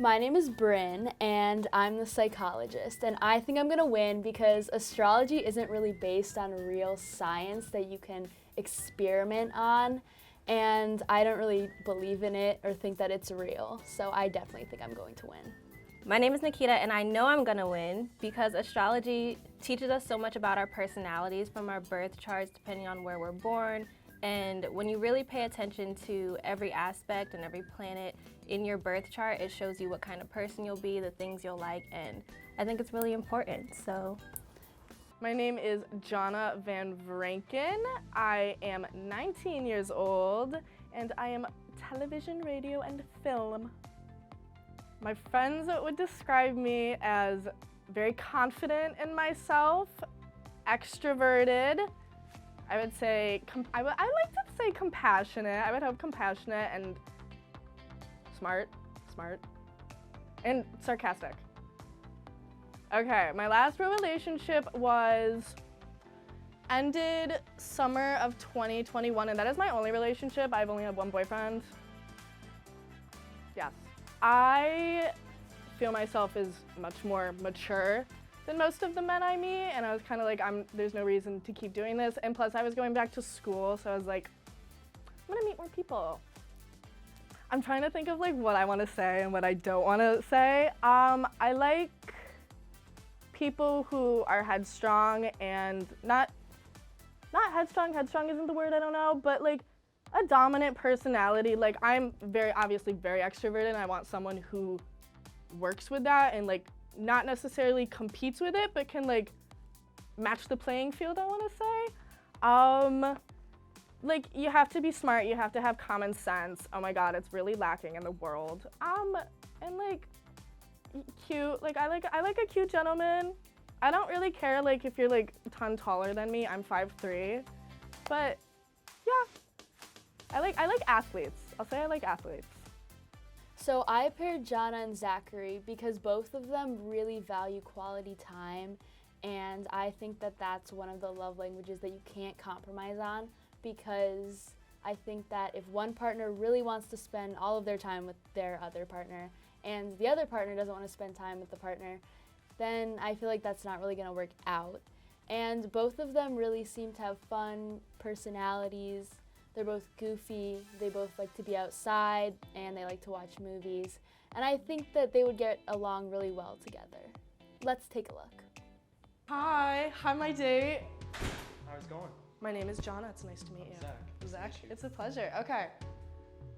My name is Bryn, and I'm the psychologist, and I think I'm gonna win because astrology isn't really based on real science that you can experiment on, and I don't really believe in it or think that it's real, so I definitely think I'm going to win. My name is Nikita, and I know I'm gonna win because astrology teaches us so much about our personalities from our birth charts depending on where we're born. And when you really pay attention to every aspect and every planet in your birth chart, it shows you what kind of person you'll be, the things you'll like, and I think it's really important, so. My name is Janna Van Vranken. I am 19 years old, and I am television, radio, and film. My friends would describe me as very confident in myself, extroverted. I would say, I like to say compassionate. I would hope compassionate and smart, and sarcastic. Okay, my last real relationship ended summer of 2021, and that is my only relationship. I've only had one boyfriend. Yes. I feel myself as much more mature than most of the men I meet, and I was kind of like, there's no reason to keep doing this, and plus I was going back to school, so I was like, I'm gonna meet more people. I'm trying to think of like what I want to say and what I don't want to say. I like people who are headstrong and not headstrong isn't the word, I don't know, but like a dominant personality. Like I'm obviously very extroverted, and I want someone who works with that and like not necessarily competes with it, but can like match the playing field, I want to say. Like you have to be smart, you have to have common sense. Oh my God, it's really lacking in the world. And like cute, like I like a cute gentleman. I don't really care like if you're like a ton taller than me. I'm 5'3", but yeah, I like athletes. I'll say I like athletes. So I paired Janna and Zachary because both of them really value quality time, and I think that that's one of the love languages that you can't compromise on, because I think that if one partner really wants to spend all of their time with their other partner and the other partner doesn't want to spend time with the partner, then I feel like that's not really going to work out. And both of them really seem to have fun personalities. They're both goofy, they both like to be outside, and they like to watch movies. And I think that they would get along really well together. Let's take a look. Hi, my date. How's it going? My name is Janna, it's nice to meet you. Zach. It's a pleasure. Okay,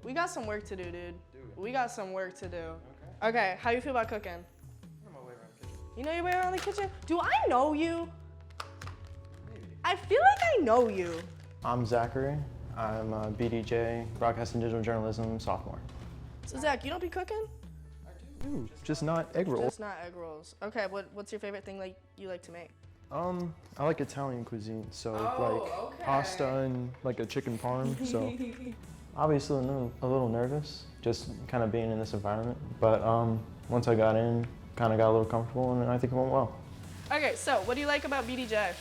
we got some work to do, dude. We got some work to do. Okay, how you feel about cooking? I know my way around the kitchen. You know your way around the kitchen? Do I know you? Maybe. I feel like I know you. I'm Zachary. I'm a BDJ, Broadcast and Digital Journalism sophomore. So Zach, you don't be cooking? I do. Ooh, just not egg rolls. Just not egg rolls. Okay, what's your favorite thing like you like to make? I like Italian cuisine, so Oh, like pasta and like a chicken parm. So obviously a little nervous, just kind of being in this environment. But once I got in, kind of got a little comfortable, and I think it went well. Okay, so what do you like about BDJ?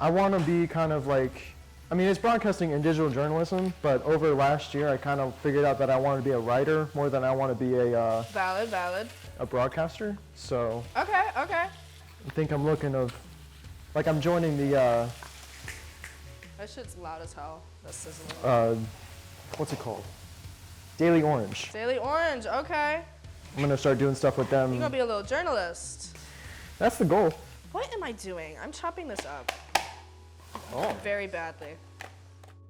I want to be kind of like, I mean, it's broadcasting and digital journalism, but over last year, I kind of figured out that I want to be a writer more than I want to be a Valid. a broadcaster. So Okay. I think I'm looking like I'm joining the That shit's loud as hell. That's sizzling. what's it called? Daily Orange. Daily Orange, okay. I'm gonna start doing stuff with them. You're gonna be a little journalist. That's the goal. What am I doing? I'm chopping this up. Oh. Very badly.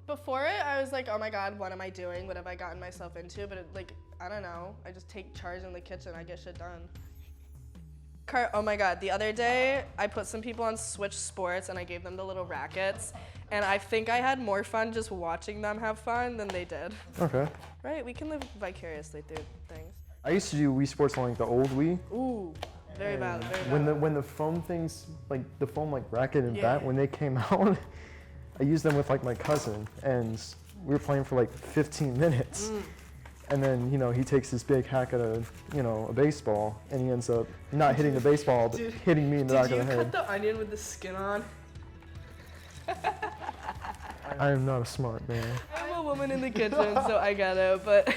Before it, I was like, oh my God, what am I doing? What have I gotten myself into? But I don't know. I just take charge in the kitchen. I get shit done. Oh my God, the other day, I put some people on Switch Sports and I gave them the little rackets. And I think I had more fun just watching them have fun than they did. Okay. Right, we can live vicariously through things. I used to do Wii Sports on like the old Wii. Ooh, very valid, very When valid. the foam things, like the foam like racket and Yeah. bat, when they came out, I used them with like my cousin, and we were playing for like 15 minutes. And then, he takes this big hack at a baseball, and he ends up not hitting the baseball, but hitting me in the back of the Did you head. cut the onion with the skin on? I am not a smart man. I'm a woman in the kitchen, so I get it, but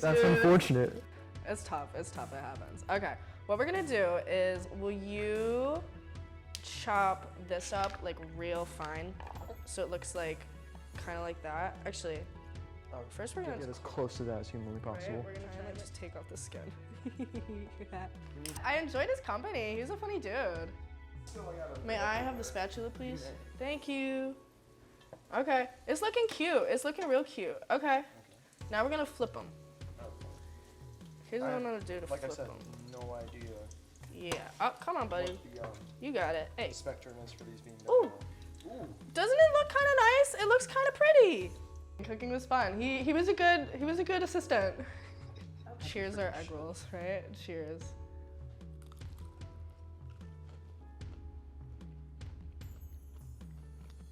That's unfortunate. It's tough, it happens. Okay, what we're gonna do is, will you chop this up like real fine so it looks like kind of like that? Actually, first we're gonna Get as close to that as humanly right, possible. we're gonna try and just take off the skin. I enjoyed his company. He's a funny dude. May I have the spatula, please? Thank you. Okay, it's looking cute. It's looking real cute. Okay, now we're gonna flip them. Here's what I'm gonna do to Like I flip said, them. no idea Yeah. Oh, come on, buddy. what the You got it. Hey. spectrum is for these being done. Ooh. Ooh. Doesn't it look kind of nice? It looks kind of pretty. Cooking was fun. He was a good assistant. Cheers our egg rolls, right? Cheers.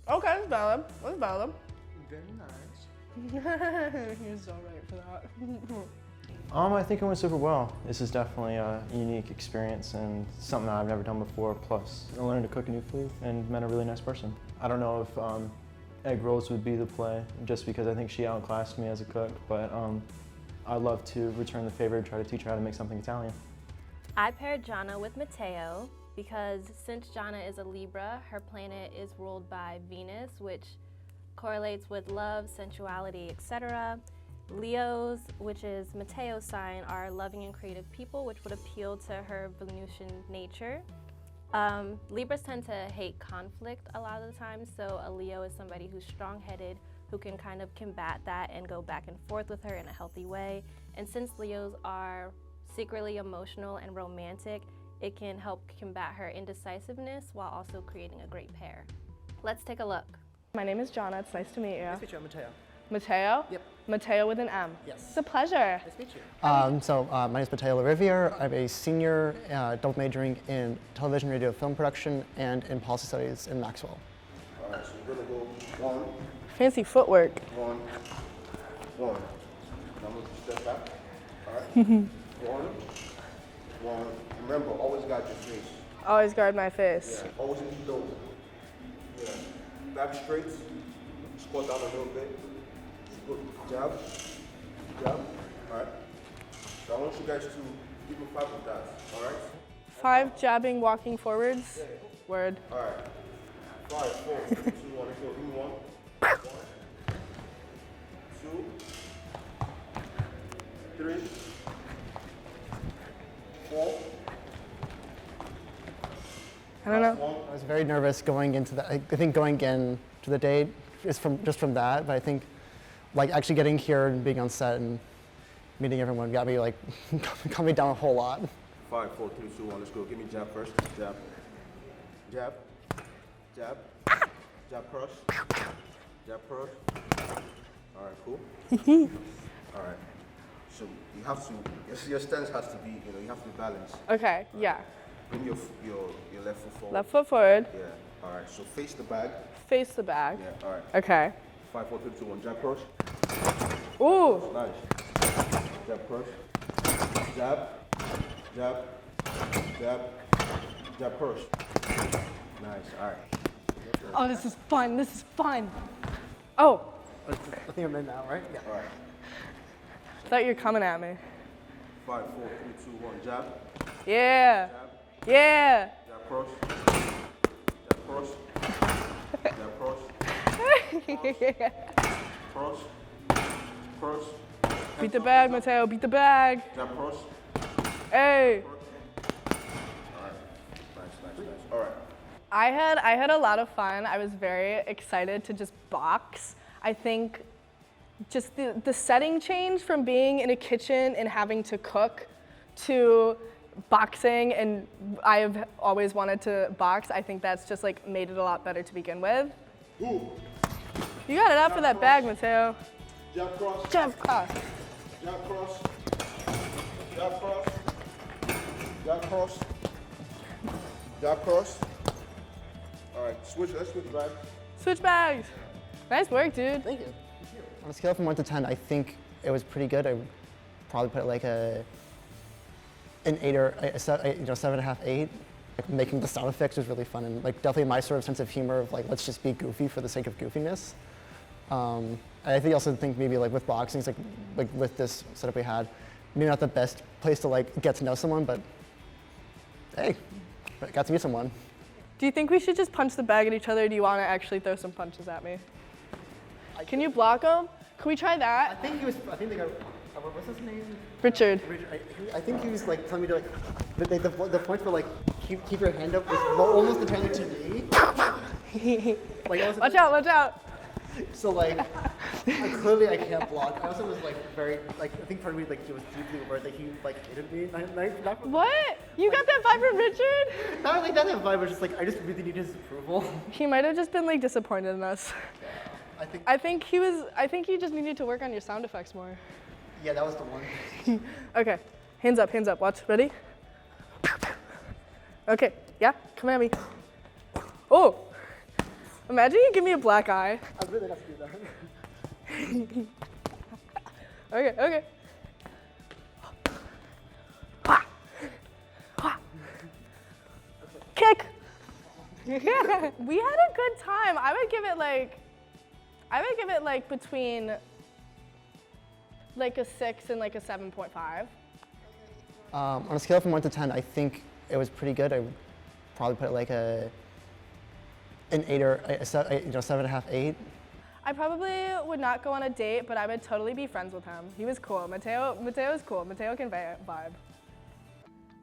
Okay, that's valid. That's valid. Very nice. He was so right for that. I think it went super well. This is definitely a unique experience and something that I've never done before. Plus, I learned to cook a new food and met a really nice person. I don't know if egg rolls would be the play, just because I think she outclassed me as a cook. But I'd love to return the favor and try to teach her how to make something Italian. I paired Janna with Mateo because since Janna is a Libra, her planet is ruled by Venus, which correlates with love, sensuality, etc. Leos, which is Mateo's sign, are loving and creative people, which would appeal to her Venusian nature. Libras tend to hate conflict a lot of the time, so a Leo is somebody who's strong-headed, who can kind of combat that and go back and forth with her in a healthy way. And since Leos are secretly emotional and romantic, it can help combat her indecisiveness while also creating a great pair. Let's take a look. My name is Janna. It's nice to meet you. Nice to meet you, I'm Mateo. Mateo? Yep. Mateo with an M. Yes. It's a pleasure. Nice to meet you. My name is Mateo Riviere. I'm a senior double majoring in television, radio, film production, and in policy studies in Maxwell. All right, so we're gonna go one, Fancy footwork. one, one. Now I'm gonna step back. All right. One, one. Remember, always guard your face. Always guard my face. Yeah. Always into the yeah. Back straight. Squat down a little bit. Good. Jab. Jab. All right. So I want you guys to give me 5 of that. All right. 5 jabbing, walking forwards. Word. All right. 5, 4, 3, 2, 1. Let's go. Give me 1. 1, 2, 3, 4. I don't know. I was very nervous going into that. I think going into the date is from that, but I think like actually getting here and being on set and meeting everyone got me like calmed me down a whole lot. 5, 4, 3, 2, 1. Let's go. Give me jab first. Jab. Jab. Jab. Jab cross. Jab cross. All right, cool. All right. So you have to, your stance has to be, you have to be balanced. Okay, yeah. Bring your left foot forward. Left foot forward, Yeah. All right. So face the bag. face the bag. Yeah. All right. Okay. 5, 4, 3, 2, 1. Jab cross. Ooh, Nice. Jab cross. Jab. Jab. Jab. Jab cross. Nice. All right. oh, this is fun, this is fun. Oh, I think I'm in now, right? Yeah. All right. I thought you were coming at me. 5, 4, 3, 2, 1. Jab. Yeah, Jab. yeah. Jab cross. Jab cross. Jab cross. Cross. Cross. Beat the bag, Mateo, beat the bag. Jab cross. Hey. Alright. Nice. Alright. I had a lot of fun. I was very excited to just box. I think just the setting change from being in a kitchen and having to cook to boxing, and I've always wanted to box. I think that's just like made it a lot better to begin with. Ooh. You got it out for that bag, Mateo. Jab cross. Jump cross. Jab cross. Jab cross. Jab cross. Jab cross. Alright, let's switch back. Switch bags. Nice work, dude. Thank you. On a scale from 1 to 10, I think it was pretty good. I would probably put it like an 8 or a 7.5, 8. Like, making the sound effects was really fun, and like definitely my sort of sense of humor of like let's just be goofy for the sake of goofiness I think also think maybe like with boxing, it's like with this setup we had, maybe not the best place to like get to know someone, but hey, I got to meet someone. Do you think we should just punch the bag at each other, or do you want to actually throw some punches at me? Can you block them? Can we try that? I think they got, what's his name? Richard. I think he was like telling me to like, the points were like, keep your hand up was almost entirely to me. Like, Watch out, watch out. So like, clearly I can't block. I also was like very, like, I think part of me like, he was deeply aware that he like hated me. What? You got that vibe from Richard? Not like that vibe, but just like, I just really needed his approval. He might have just been like disappointed in us. I think you just needed to work on your sound effects more. Yeah, that was the one. Okay, hands up, watch, ready? Okay, yeah, come at me. Oh, imagine you give me a black eye. I really have to do that. Okay. Kick. We had a good time. I would give it like between like a 6 and like a 7.5. On a scale from 1 to 10, I think it was pretty good. I would probably put it like an 8 or a 7.5, 8. I probably would not go on a date, but I would totally be friends with him. He was cool. Mateo's cool. Mateo can vibe.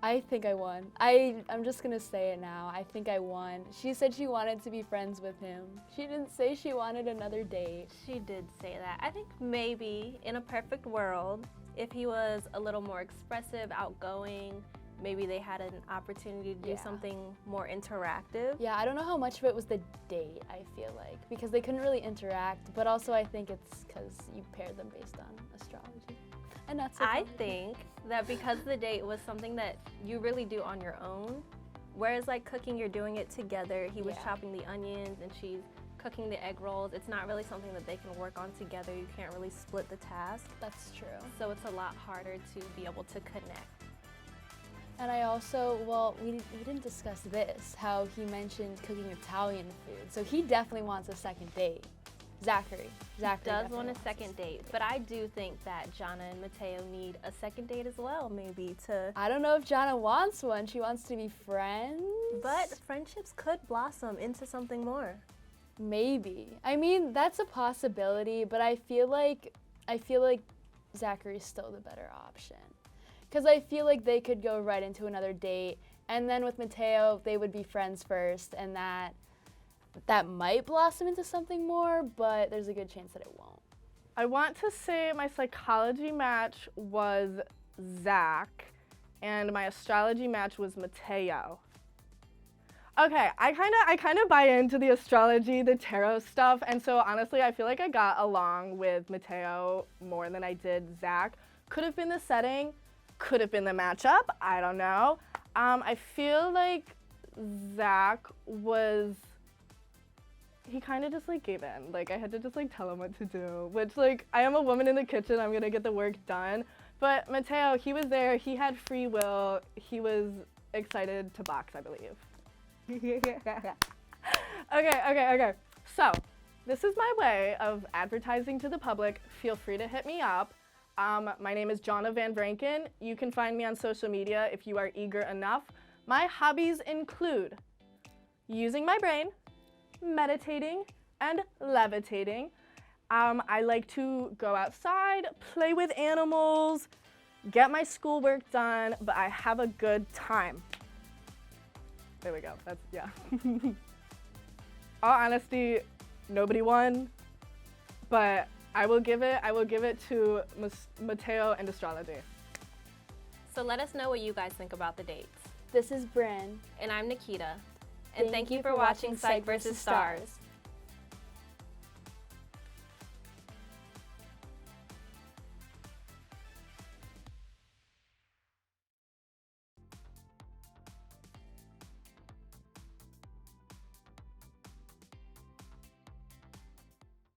I think I won. I'm just gonna say it now. I think I won. She said she wanted to be friends with him. She didn't say she wanted another date. She did say that. I think maybe in a perfect world, if he was a little more expressive, outgoing, maybe they had an opportunity to do something more interactive. Yeah, I don't know how much of it was the date, I feel like, because they couldn't really interact, but also I think it's because you paired them based on astrology. And that's I think that because the date was something that you really do on your own, whereas like cooking, you're doing it together. He was chopping the onions and she's cooking the egg rolls. It's not really something that they can work on together. You can't really split the task. That's true. So it's a lot harder to be able to connect. And I also, well, we didn't discuss this, how he mentioned cooking Italian food. So he definitely wants a second date. Zachary Does want a second date, but I do think that Janna and Mateo need a second date as well, maybe to. I don't know if Janna wants one. She wants to be friends. But friendships could blossom into something more. Maybe. I mean, that's a possibility, but I feel like Zachary's still the better option. Because I feel like they could go right into another date, and then with Mateo, they would be friends first, and that might blossom into something more, but there's a good chance that it won't. I want to say my psychology match was Zach, and my astrology match was Mateo. Okay, I kind of buy into the astrology, the tarot stuff, and so honestly, I feel like I got along with Mateo more than I did Zach. Could have been the setting, could have been the matchup, I don't know. I feel like Zach he kind of just like gave in. Like I had to just like tell him what to do, which like I am a woman in the kitchen, I'm gonna get the work done. But Mateo, he was there, he had free will, he was excited to box, I believe. Okay. So this is my way of advertising to the public. Feel free to hit me up. My name is Janna Van Vranken. You can find me on social media if you are eager enough. My hobbies include using my brain, meditating, and levitating. I like to go outside, play with animals, get my schoolwork done, but I have a good time. There we go, that's, yeah. All honesty, nobody won, but I will give it to Mateo and astrology. So let us know what you guys think about the dates. This is Bryn. And I'm Nikita. And thank you for watching Psych vs. Stars.